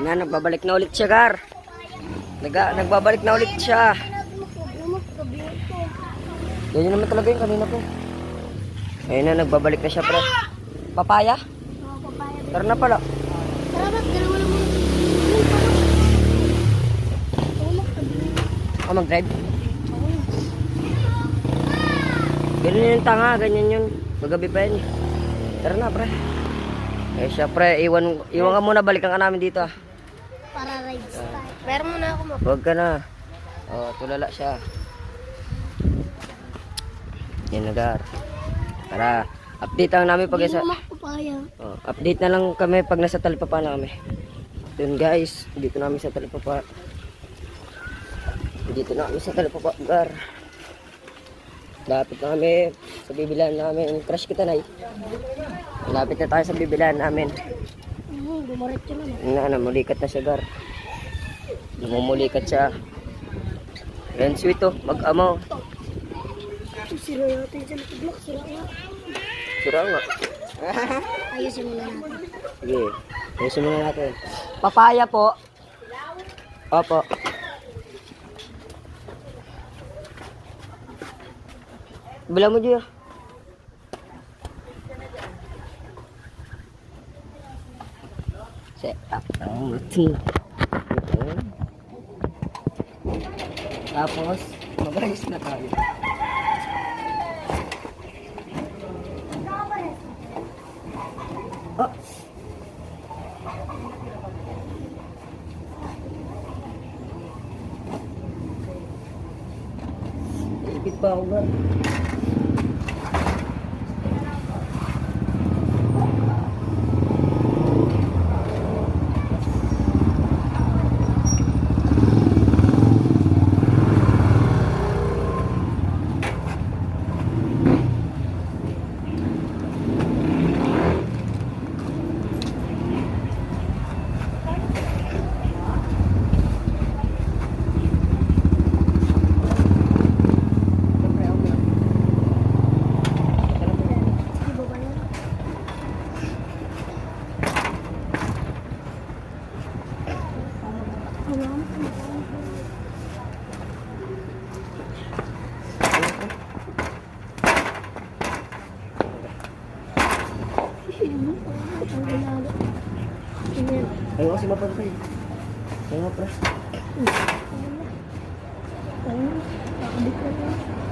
Yan, nagbabalik na ulit siya, Gar. Nagbabalik na ulit siya. Ganyan naman talaga yun kanina po. Ayun na, nagbabalik na siya, pre. Papaya? Oo, papaya. Tara na pala. Salamat, dalawa lang mo. Mag-drive? Ganyan yung tanga, ganyan yun. Magabi pa yun. Tara na, pre. Eh, siya, pre, iwan ka muna, balikan ka namin dito, ah. Para rides tayo. Meron muna ako mo. Huwag ka na. Oh, tulala siya. Yan na, Gar. Tara, update lang namin pag isa. Papaya. Oh, update na lang kami pag nasa Talipapa na kami. Yun, guys, dito namin sa Talipapa. Dito na kami sa Talipapa, Gar. Lapit na kami sa bibilihan namin. Crush kita, Nay. Lapit na tayo sa bibilihan namin. Dumaretso na. Namulikat na siya, Gar. Lumumulikat siya. Yan, sweet, oh. Mag-amaw. Sira natin sa nakablok. Sira nga. Sira nga. Ayusin muna natin. Sige. Ayusin muna natin. Papaya po. Opo. Bila mo dyan. Set up ng routine. Tapos, mag-ayos na tayo. Oh. Ipit pa ako ba? Ayaw kasi mapantay. Ayaw nga, pre. Kakabit ka na.